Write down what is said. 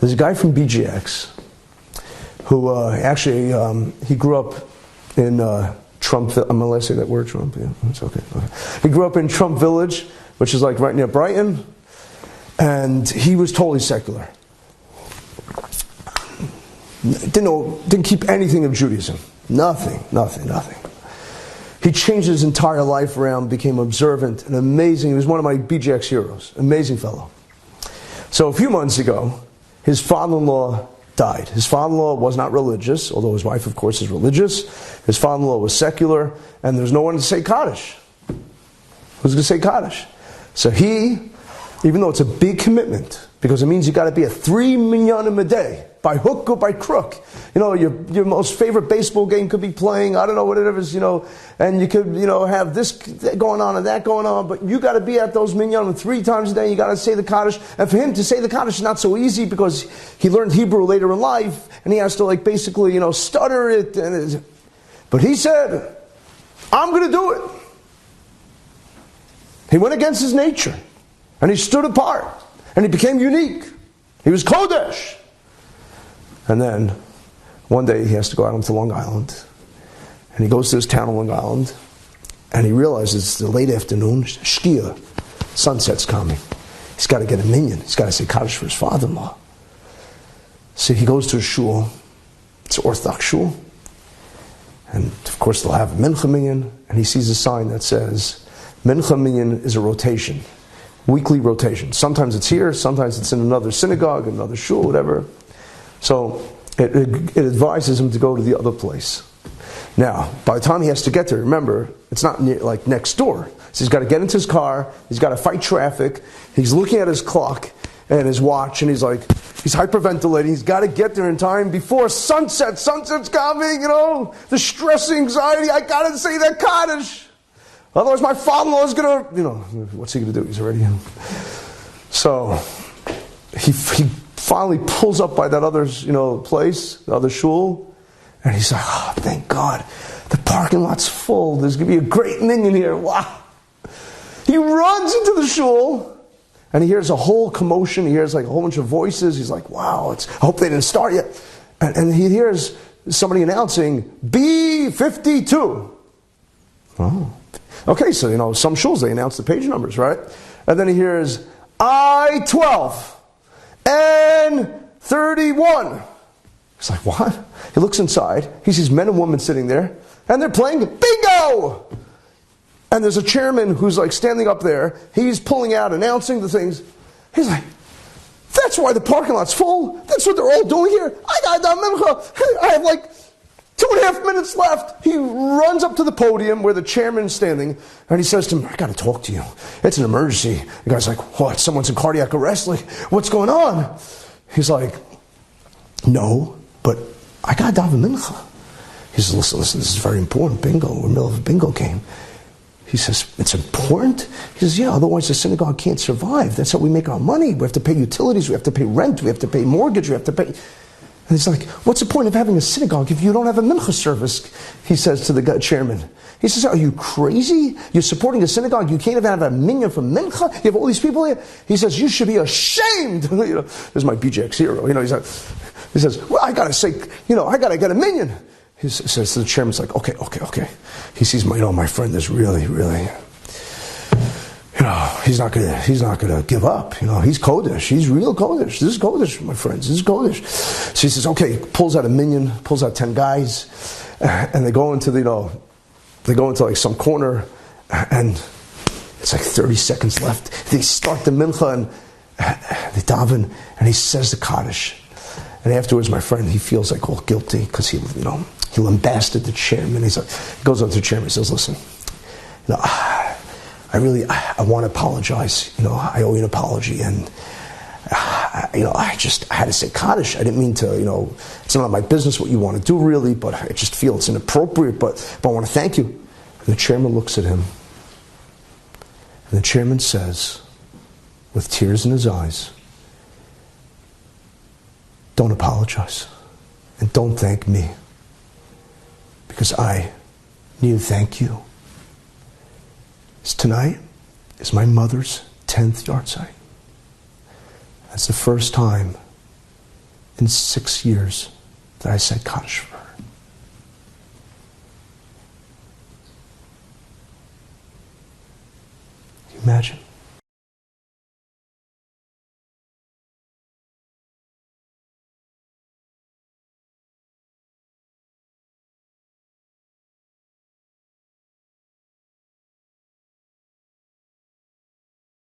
There's a guy from BGX who he grew up in Trump. I'm going to say that word, Trump. Yeah, it's okay. He grew up in Trump Village, which is like right near Brighton, and he was totally secular. Didn't keep anything of Judaism. Nothing. He changed his entire life around, became observant and amazing. He was one of my BGX heroes. Amazing fellow. So a few months ago, his father-in-law died. His father-in-law was not religious, although his wife, of course, is religious. His father-in-law was secular, and there was no one to say Kaddish. Who's going to say Kaddish? So he, even though it's a big commitment, because it means you got to be at 3 minyanim a day, by hook or by crook. Your most favorite baseball game could be playing, I don't know what it is, and you could, have this going on and that going on, but you got to be at those minyanim 3 times a day, you got to say the Kaddish, and for him to say the Kaddish is not so easy because he learned Hebrew later in life, and he has to basically, stutter it, but he said, I'm going to do it. He went against his nature, and he stood apart, and he became unique. He was Kodesh. And then, one day he has to go out onto Long Island. And he goes to this town on Long Island. And he realizes it's the late afternoon, Shkia, sunset's coming. He's got to get a minyan. He's got to say Kaddish for his father-in-law. So he goes to a shul. It's an Orthodox shul. And of course they'll have a mincha minyan. And he sees a sign that says, mincha minyan is a rotation. Weekly rotation. Sometimes it's here, sometimes it's in another synagogue, another shul, whatever. So it advises him to go to the other place. Now, by the time he has to get there, remember, it's not next door. So he's got to get into his car, he's got to fight traffic, he's looking at his clock and his watch, and he's hyperventilating, he's got to get there in time before sunset. Sunset's coming, the stress, anxiety, I got to say that Kaddish. Otherwise my father-in-law is going to, what's he going to do? He's already in. So, he finally pulls up by that other, place, the other shul, and he's like, oh, thank God, the parking lot's full. There's going to be a great minyan here. Wow. He runs into the shul, and he hears a whole commotion. He hears a whole bunch of voices. He's like, wow, I hope they didn't start yet. And he hears somebody announcing, B52. Oh. Okay, so, some shuls, they announce the page numbers, right? And then he hears, I-12. And 31. He's like, what? He looks inside. He sees men and women sitting there, and they're playing bingo. And there's a chairman who's standing up there. He's pulling out, announcing the things. He's like, that's why the parking lot's full. That's what they're all doing here. I have 2.5 minutes left. He runs up to the podium where the chairman's standing, and he says to him, I got to talk to you. It's an emergency. The guy's like, what? Someone's in cardiac arrest? What's going on? He's like, no, but I got to daven mincha. He says, listen, this is very important. Bingo. We're in the middle of a bingo game. He says, it's important? He says, yeah, otherwise the synagogue can't survive. That's how we make our money. We have to pay utilities. We have to pay rent. We have to pay mortgage. We have to pay... And he's like, what's the point of having a synagogue if you don't have a mincha service? He says to the chairman. He says, are you crazy? You're supporting a synagogue. You can't even have a minyan for mincha. You have all these people here. He says, you should be ashamed. This is my BJX hero. He says, well, I got to say, I got to get a minyan. He says to the chairman's like, okay. He sees my friend is really, he's not gonna give up. He's Kodesh. He's real Kodesh. This is Kodesh, my friends. This is Kodesh. So he says, okay, pulls out a minyan, pulls out 10 guys, and they go into some corner, and it's 30 seconds left. They start the mincha, and they daven, and he says the Kaddish. And afterwards, my friend, he feels all guilty because he lambasted the chairman. He goes up to the chairman and says, listen, I want to apologize. I owe you an apology, and I had to say Kaddish. I didn't mean to. It's not my business what you want to do, really, but I just feel it's inappropriate. But I want to thank you. And the chairman looks at him, and the chairman says, with tears in his eyes, don't apologize, and don't thank me, because I need to thank you. Tonight is my mother's 10th yard site. That's the first time in 6 years that I said Kaddish for her. Imagine.